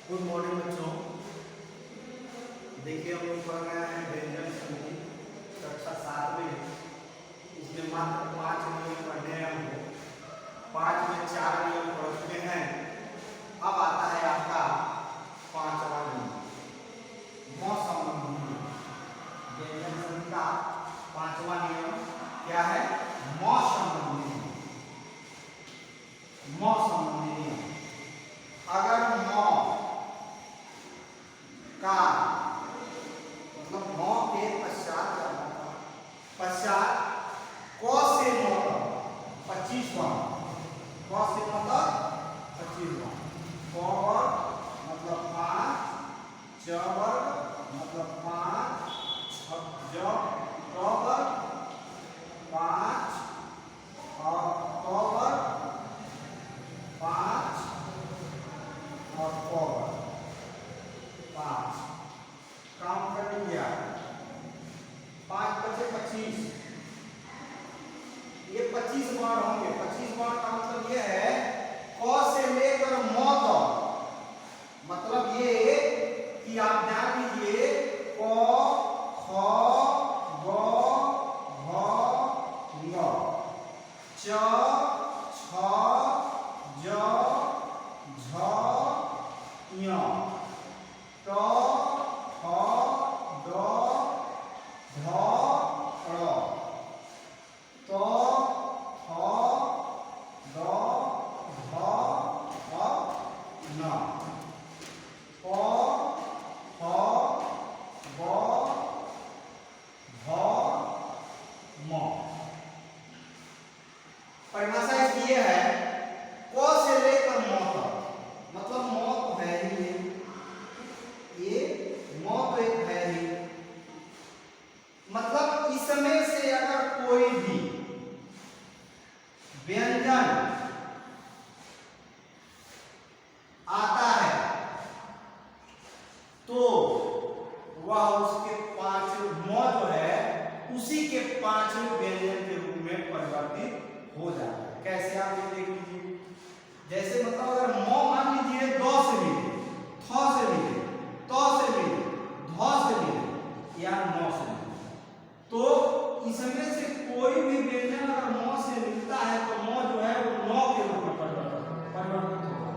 Good morning बच्चों। देखिए हम लोग पढ़ रहे हैं व्यंजन संधि कक्षा 7 में। इसमें मात्र 5 नियम पढ़ने हैं हमको। 5 में 4 नियम पढ़ चुके हैं। अब आता है आपका 5वां नियम, मौसम। व्यंजन संधि का 5वां नियम क्या है? मौसम। मौसम नियम। अगर मौ का मतलब मौ के पश्चात पश्चात क से मतलब 25वां, क से मतलब 25वां, क वर्ग मतलब 5, च वर्ग मतलब 5, ज ट वर्ग 5 और ट वर्ग 5 और क वर्ग 5। काम कर लिया 5 बचे 25। ये 25 बार होंगे। 25 बार का मतलब ये है क से लेकर म तक। मतलब ये कि आप ध्यान दीजिए क ख ग घ ङ च छ ज झ ञ ट ठ ड ढ ळ त थ द ध न प फ ब भ म। परिभाषा इसकी ये है क से लेकर म तक। मतलब म तो है ही ये म तो एक है ही। मतलब इसमें से अगर कोई भी व्यंजन आता है तो वह उसके 5 म जो है उसी के 5वें व्यंजन के रूप में परिवर्तित हो जाता है। कैसे आप ये देख लीजिए। जैसे मतलब अगर म मान लीजिए द से मिले, थ से मिले, त से मिले, ध से मिले या न से मिले, तो इसमें से कोई भी व्यंजन अगर म से मिलता है तो म जो है वो न के रूप में परिवर्तित होगा।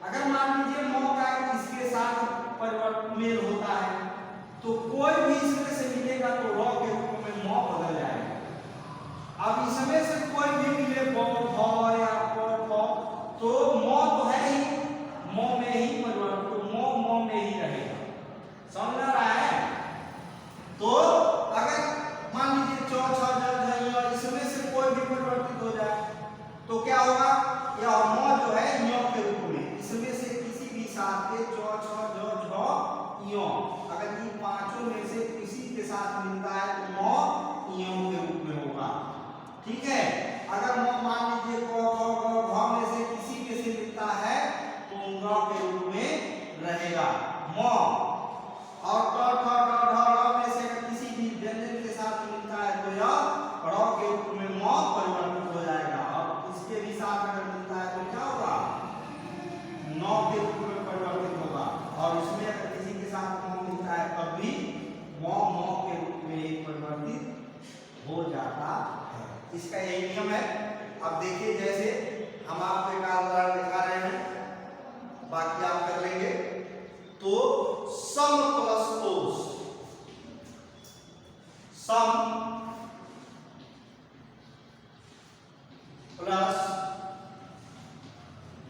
अगर मान लीजिए म का इसके साथ परिवर्तन मेल होता है तो कोई भी इसमें से मिलेगा तो र के रूप में म बदल जाएगा। अब इसमें से कोई भी मिले ब भ या प फ तो म तो है ही, म में ही परिवर्तन, तो म में ही रहेगा। समझ आ रहा है? तो अगर मान लीजिए च छ ज झ ञ इसमें से कोई भी परिवर्तित हो जाए तो क्या होगा? यह म जो है ञ के रूप में इसमें से किसी भी साथ के च छ ज झ ञ अगर इन पांचों में से किसी के साथ मिलता है तो म ञ के रूप में होगा। ठीक है। अगर म मान लीजिए क ख ग घ में से किसी के से मिलता है तो ङ के रूप में रहेगा म। और ट ठ ड ढ ळ में से अगर किसी भी व्यंजन के साथ मिलता है तो यह ड़ के रूप में म परिवर्तित हो जाएगा। और इसके भी साथ अगर मिलता है तो क्या होगा? न के रूप में परिवर्तित होगा। और इसमें अगर किसी के साथ म मिलता है तब भी म के रूप में ही परिवर्तित हो जाता है। इसका यही नियम है। अब देखिए जैसे हम आपको एक उदाहरण दिखा रहे हैं, बाकी आप कर लेंगे। तो सम प्लस तोष, सम प्लस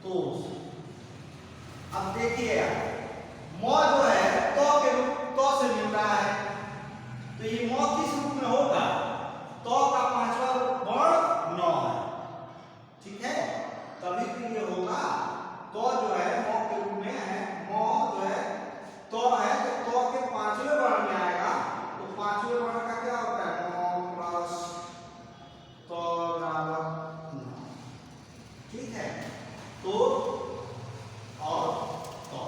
तोष। अब देखिए म जो है तो के रूप तो से मिल रहा है तो ये म किस रूप में होगा? तो का 5वां वर्ण 9 है। ठीक है। तभी तो ये होगा तो जो है म के रूप में है। म जो है तो के 5वें वर्ण में आएगा तो 5वें वर्ण का क्या होता है? म प्लस तो बराबर 9। ठीक है। तो और तो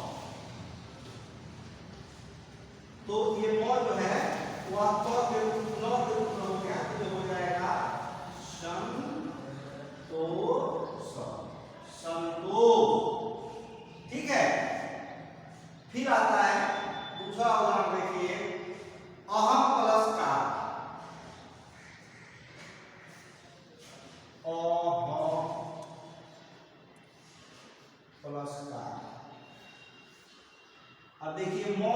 देखिए मो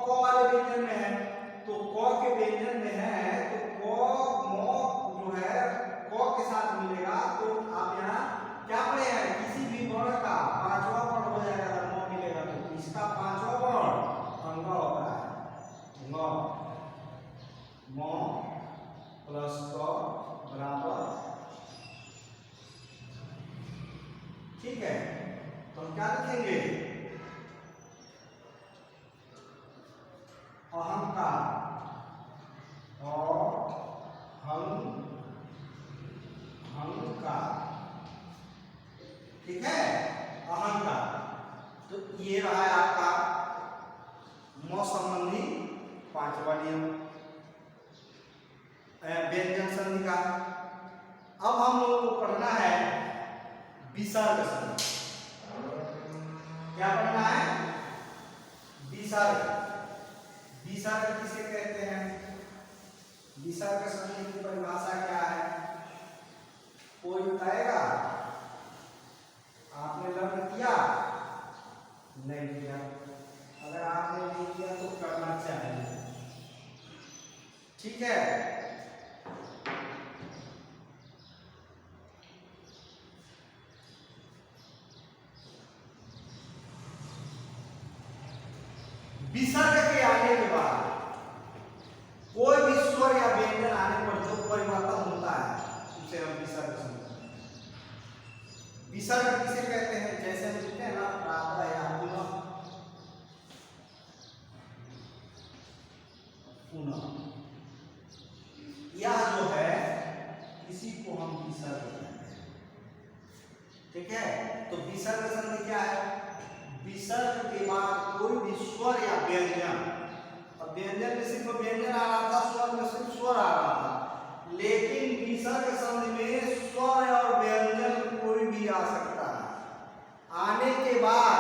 क वाले व्यंजन में है, तो क के व्यंजन में है तो क मो जो है क के साथ मिलेगा, तो आप यहाँ क्या पढ़े हैं, किसी भी वर्ण का पांचवा वर्ण हो जाएगा तो मो मिलेगा, तो इसका पांचवा वर्ण अंग होता है। मो प्लस क बराबर, ठीक है। तो हम क्या लिखेंगे, अहंकार और अहंकार, ठीक है, अहंकार। तो ये रहा है आपका म संबंधी पांचवा नियम व्यंजन संधि का। अब हम लोगों को पढ़ना है विसर्ग संधि। क्या पढ़ना है, विसर्ग। विसर्ग किसे कहते हैं, विसर्ग संधि की परिभाषा क्या है, कोई बताएगा, आपने लर्न किया, नहीं किया, अगर आपने नहीं किया तो करना चाहिए, ठीक है। विसर्ग के आने के बाद कोई भी स्वर या व्यंजन आने पर जो परिवर्तन होता है उसे हम विसर्ग समझते हैं। विसर्ग किसे कहते हैं, जैसे हम लिखते हैं ना प्रातः या पुनः, यह जो है इसी को हम विसर्ग कहते हैं, ठीक है। तो विसर्ग संधि क्या है, विसर्ग के बाद कोई भी स्वर या व्यंजन, अब व्यंजन में सिर्फ व्यंजन आ रहा था, स्वर में सिर्फ स्वर आ रहा था, लेकिन विसर्ग संधि में स्वर और व्यंजन कोई भी आ सकता है। आने के बाद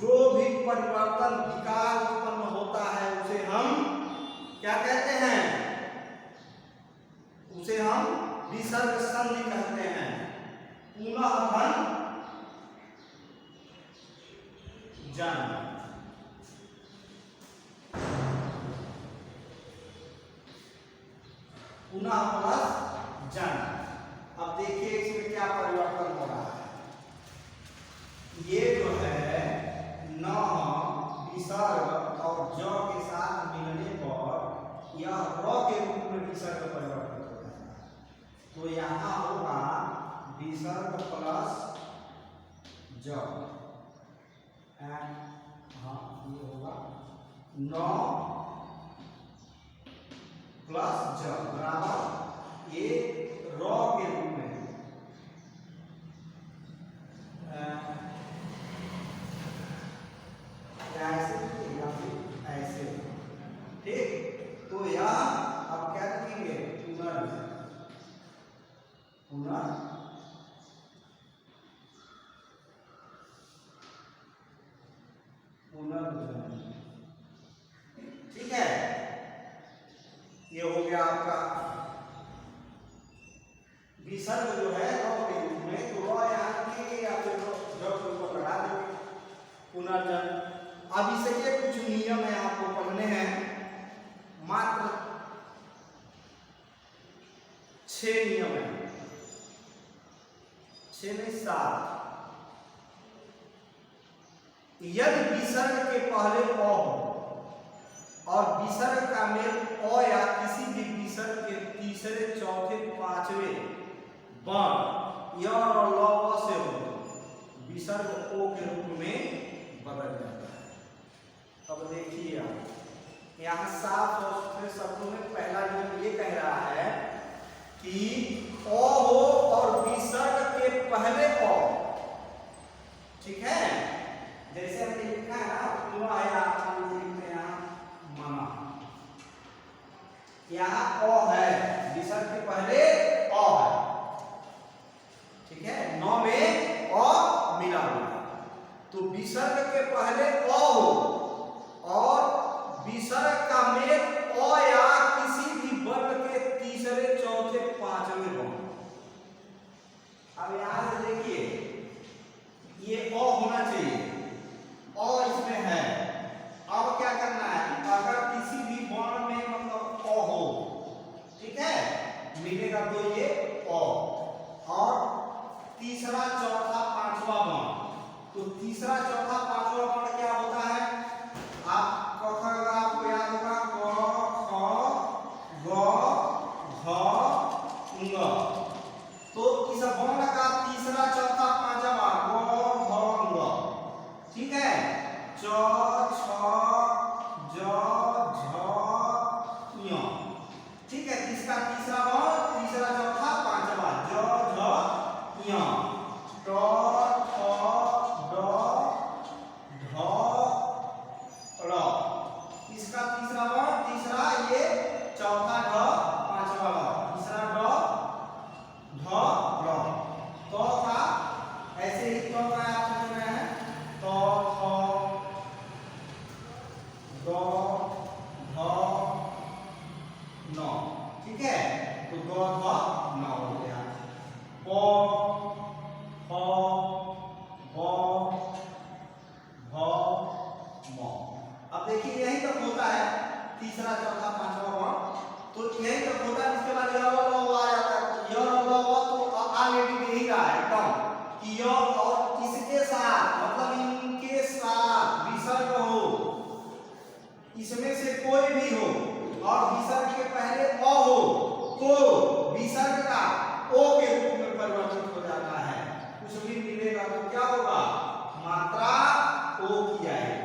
जो भी परिवर्तन विकार उत्पन्न होता है उसे हम क्या कहते हैं, उसे हम विसर्ग संधि कहते हैं। पुनः धन जन, पुनः प्लस जन। अब देखिए इसमें क्या परिवर्तन हो रहा है, ये जो है न विसर्ग और ज के साथ मिलने पर यह र के रूप में विसर्ग परिवर्तित हो जाएगा, तो यहाँ होगा विसर्ग प्लस ज, हाँ ये होगा न प्लस ज बराबर ये र के रूप में ऐसे या फिर ऐसे, ठीक। तो यह अब क्या लिखेंगे, पुनर्जन्म, ठीक है। ये हो गया आपका विसर्ग जो है र के रूप में, तो र यहाँ लिखेंगे या फिर ज के ऊपर लगा देंगे, पुनर्जन्म। अब इसके कुछ नियम है आपको पढ़ने हैं, मात्र 6 नियम है, 6 नहीं 7। यदि विसर्ग के पहले अ हो और विसर्ग का मेल अ या किसी भी विसर्ग के तीसरे चौथे पांचवें वर्ण य और ल व से हो, विसर्ग ओ के रूप में बदल जाता है। अब देखिए आप यहाँ साफ और सुथरे शब्दों में पहला नियम ये कह रहा है कि अ हो और विसर्ग के पहले अ, ठीक है। जैसे हमने लिखा है ना पुनः या हम लिखते हैं यहाँ मना, यहाँ अ है, विसर्ग के पहले अ है, ठीक है, नौ में अ मिला हुआ है। तो विसर्ग के पहले अ हो और विसर्ग का मेल अ या किसी भी वर्ण के तीसरे चौथे पांचवें वर्ण, मिलेगा तो ये और तीसरा चौथा पांचवा वर्ण। तो तीसरा चौथा पांचवा वर्ण क्या होता है? आपको आपको याद होगा क ख ग घ। तो इस वर्ण का तीसरा चौथा पांचवा ग घ घ, ठीक है। च छ ज झ ञ, ठीक है। इसका तीसरा वर्ण तीसरा चौथा पांचवा ज झ ञ। ट ठ ड ढ ळ, इसका तीसरा वर्ण तीसरा ये चौथा ढ पांचवा वर्ण तीसरा ड ढ ळ। तो का ऐसे ही तो का आप समझ रहे हैं तो थ द ध न, ठीक है। तो द ध न हो गया। प फ ब भ म। अब देखिए यही तक होता है तीसरा चौथा पांचवा वर्ण। तो यही तक होता है। इसके बाद य ल आ जाता है। य ल तो ऑलरेडी दे ही रहा है एकदम कि य और इसके साथ मतलब इनके साथ विसर्ग हो, इसमें से कोई भी हो और विसर्ग के पहले अ हो तो विसर्ग का ओ के रूप में परिवर्तित हो जाता है। कुछ भी मिलेगा तो क्या होगा? मात्रा ओ की आएगी,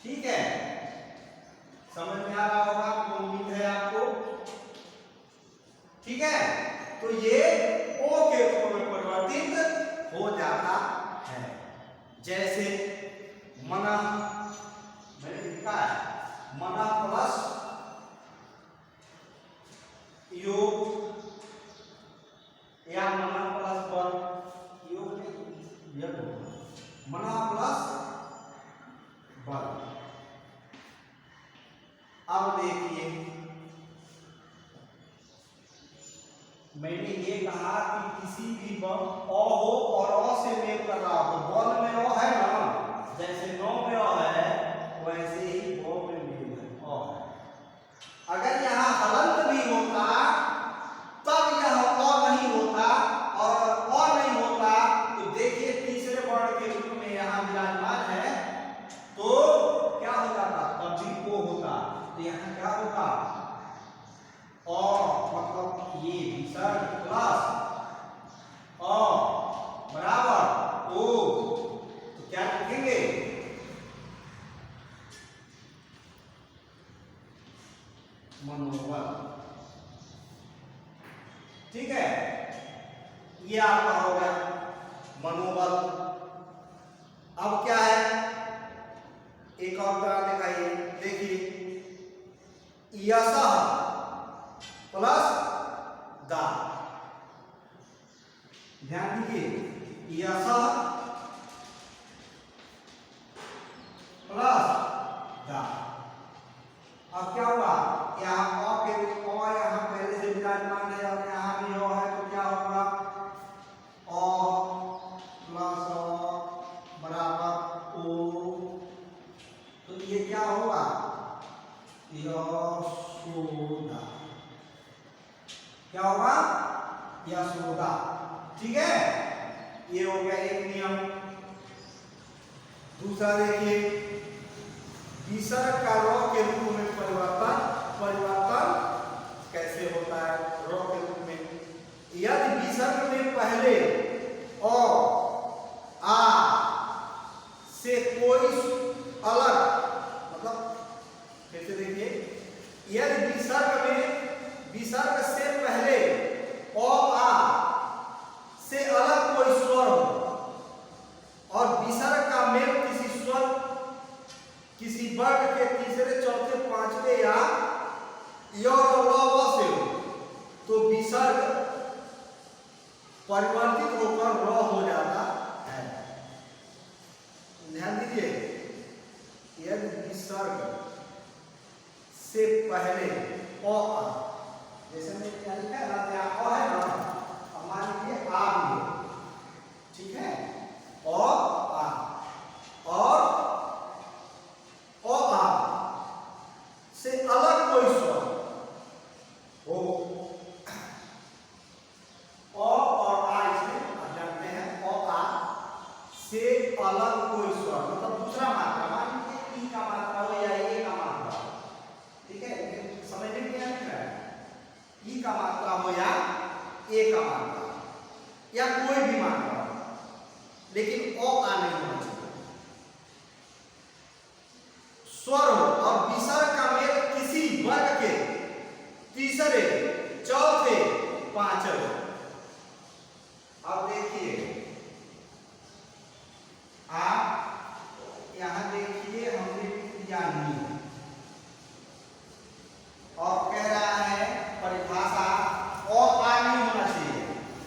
ठीक है। समझ में आ रहा होगा, तो उम्मीद है आपको, ठीक है। तो ये ओ के रूप में परिवर्तित हो जाता है। जैसे मना, मैंने लिखा है मना प्लस योग या मना प्लस बल, योग में मना प्लस बल। अब देखिए मैंने ये कहा कि किसी भी बल अ हो और अ से मेल कर रहा हो। बल में अ है ना, जैसे नौ में अ है वैसे ही ब में मेल है अ है। अगर यहाँ हलंत भी होता तब यह अ नहीं होता, और अ नहीं होता तो देखिए तीसरे वर्ण के रूप में यहाँ विराजमान है तो क्या हो जाता? तब भी ओ होता। तो यहाँ क्या होगा? अ मतलब ये विसर्ग प्लस अ बराबर ओ। तो क्या लिखेंगे? मनोबल, ठीक है। ये आपका हो गया मनोबल। अब क्या है? एक और उदाहरण दिखाइए, देखिए यशः प्लस दा, ध्यान दीजिए यशः प्लस दा। अब क्या हुआ? यहाँ अ के अ यहाँ पहले से विराजमान है और यहाँ भी अ है तो क्या होगा? अ प्लस अ बराबर ओ। तो ये क्या होगा? यशोदा, क्या होगा? यशोदा, ठीक है। ये हो गया एक नियम। दूसरा देखिए विसर्ग का र के रूप में परिवर्तन कैसे होता है? र के रूप में यदि विसर्ग में पहले अ आ से कोई अलग, मतलब कैसे देखिए, यदि विसर्ग से पहले अ आ से अलग कोई स्वर हो और विसर्ग का मेल किसी स्वर किसी वर्ग के तीसरे चौथे पांचवे या य पांचव। अब देखिए आप यहां देखिए, हमने किया नहीं और कह रहा है परिभाषा और आ नहीं होना चाहिए।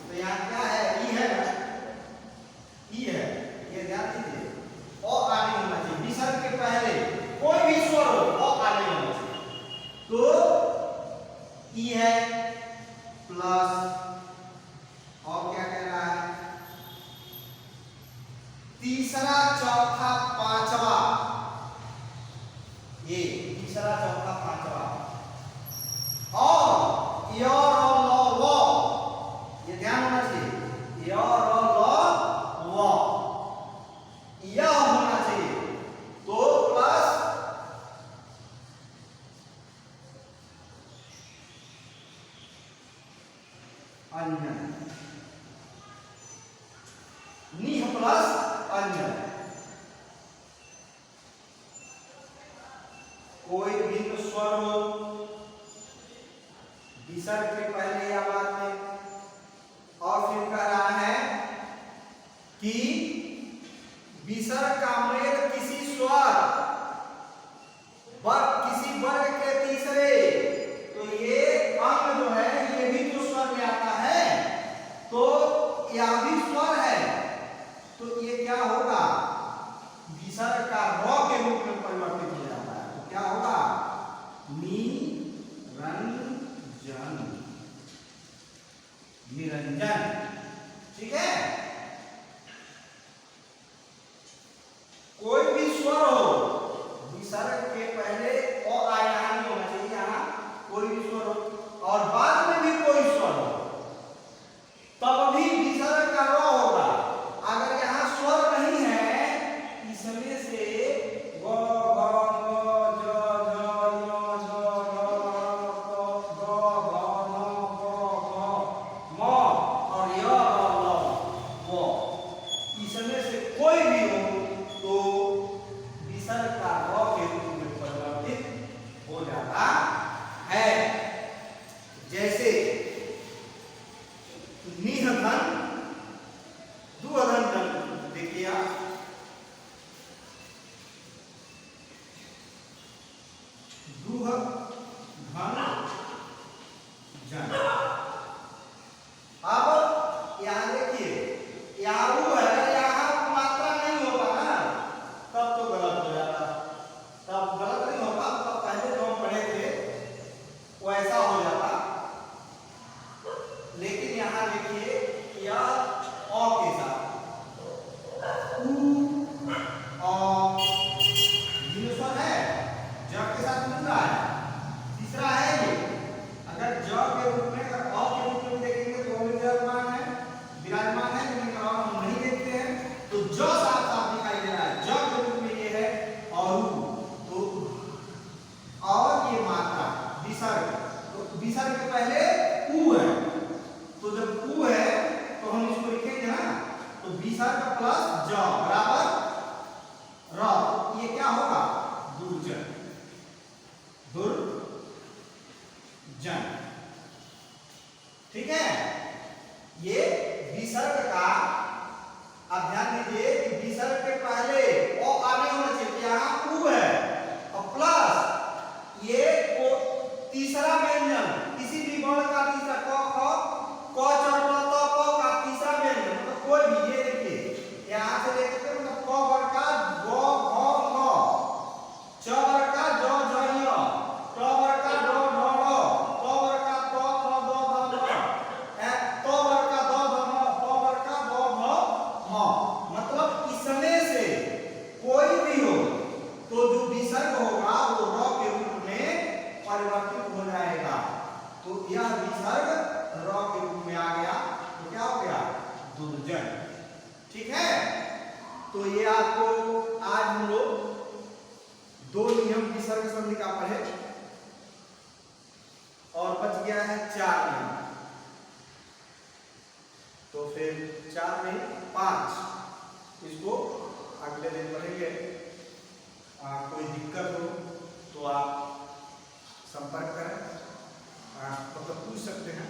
तो यहाँ क्या है, ई है ना, ई है, ये ध्यान दीजिए, और आ नहीं होना चाहिए। विसर्ग के पहले कोई भी स्वर हो और आ नहीं होना चाहिए। तो ई है प्लस, और क्या कह रहा है, तीसरा चौथा पांचवा, ये तीसरा चौथा पांचवा, और य र ल व, ये ध्यान होना चाहिए, य र ल व, यह होना चाहिए। तो प्लस अन्य, निह प्लस अन्य, कोई भिन्न स्वर हो विसर्ग के पहले या बाद में, और फिर कह रहा है कि विसर्ग का मेल किसी स्वर किसी वर्ग के तीसरे, तो ये अंग जो है ये भी तो स्वर में आता है, तो यह भी स्वर है, तो ये क्या होगा, विसर्ग का र के रूप में परिवर्तित हो जाता है। तो क्या होगा, निरंजन, निरंजन। ठीक है, कोई भी स्वर हो विसर्ग के पहले और आ यहाँ नहीं होना चाहिए, यहाँ कोई भी स्वर हो और बाद में भी कोई स्वर हो तब भी विसर्ग का र होगा। अगर यहाँ स्वर नहीं है, इसमें से ग ग ग ज झ ञ झ ढ ढ ग ग न ग घ म और य र ल व, इसमें से कोई भी हो तो विसर्ग का र के रूप में परिवर्तित हो जाता है। जैसे निहधन दुअधन जन, देखिए आप, दुह धन जन। अब यहां देखिए, यारू है, यहां मात्रा नहीं होता ना, तब तो गलत हो जाता, तब गलत नहीं होता, तब पहले जो हम पढ़े थे वो ऐसा हो जाता। लेकिन यहां देखिए यह अ के साथ स्वर है, ज के साथ मिल रहा है, तीसरा है ये। अगर ज के रूप में, अगर अ के रूप में देखेंगे तो विराजमान है, लेकिन हम नहीं देखते हैं, तो ज साफ साफ दिखाई दे रहा है, ज के रूप में ये है और तो और ये मात्रा विसर्ग, तो विसर्ग के पहले उ है, तो जब उ है तो हम इसको लिखेंगे ना, तो विसर्ग प्लस ज बराबर र, ये क्या होगा, दुर्जन, दुर्जन। ठीक है, ये विसर्ग का, अब ध्यान दीजिए कि विसर्ग के पहले ओ आने होना चाहिए, यहाँ उ है और प्लस ये को तीसरा व्यंजन, किसी भी वर्ण का तीसरा, क ख क च ट त प का तीसरा व्यंजन, मतलब कोई भी, ये देखिए यहाँ से देखते हैं, मतलब क वर्ग का ग घ ङ, च वर्ग का ज झ ञ, ट वर्ग का ड ढ ढ़, प वर्ग का प फ द ध म, त वर्ग का द ध म, प वर्ग का ब भ म, मतलब इसमें से कोई भी हो तो जो विसर्ग होगा वो र के रूप में परिवर्तित हो जाएगा। तो यह विसर्ग र के रूप में आ गया, तो क्या हो गया, दुर्जन। ठीक है, तो ये आपको आज हम लोग दो नियम विसर्ग संधि का पढ़े और बच गया है 4 नियम, तो फिर 4 नहीं 5, इसको अगले दिन पढ़ेंगे। कोई दिक्कत हो तो आप संपर्क करें, मतलब पूछ सकते हैं।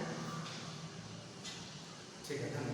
ठीक है, धन्यवाद।